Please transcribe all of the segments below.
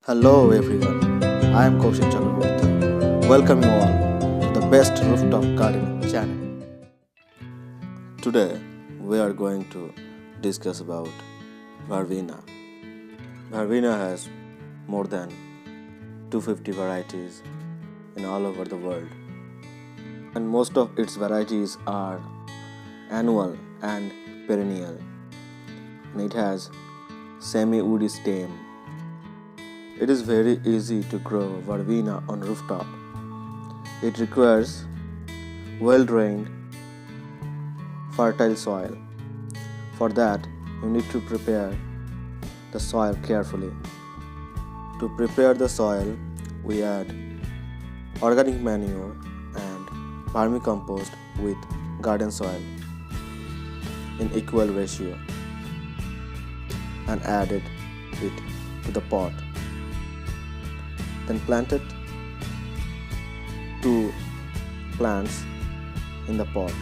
Hello everyone, I am Kaushik Chakraborty. Welcome you all to the best rooftop gardening channel. Today we are going to discuss about Verbena. Verbena has more than 250 varieties in all over the world, and most of its varieties are annual and perennial, and it has semi-woody stem. It is very easy to grow Verbena on rooftop. It requires well-drained, fertile soil. For that, you need to prepare the soil carefully. To prepare the soil, we add organic manure and vermicompost with garden soil in equal ratio and add it to the pot. Then planted 2 plants in the pot.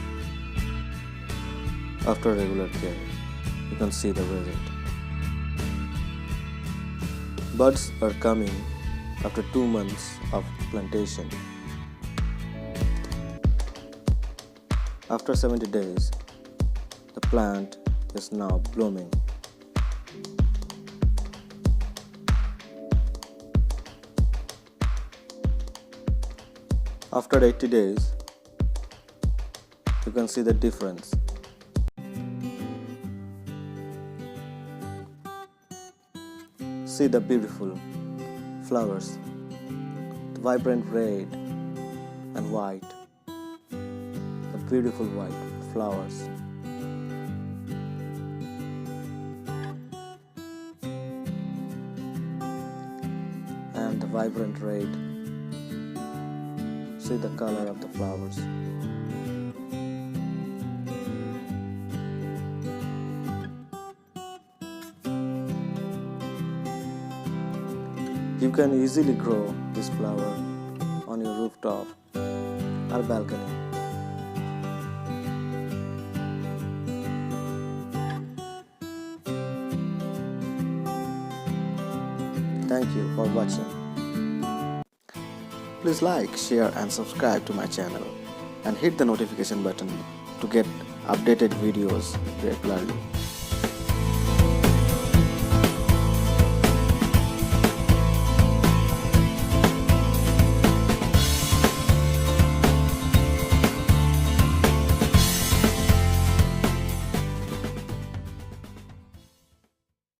After regular care, you can see the result. Buds are coming after 2 months of plantation. After 70 days, the plant is now blooming. After 80 days, you can see the difference. See the beautiful flowers, the vibrant red and white, the beautiful white flowers. And the vibrant red. See the color of the flowers. You can easily grow this flower on your rooftop or balcony. Thank you for watching. Please like, share and subscribe to my channel and hit the notification button to get updated videos regularly.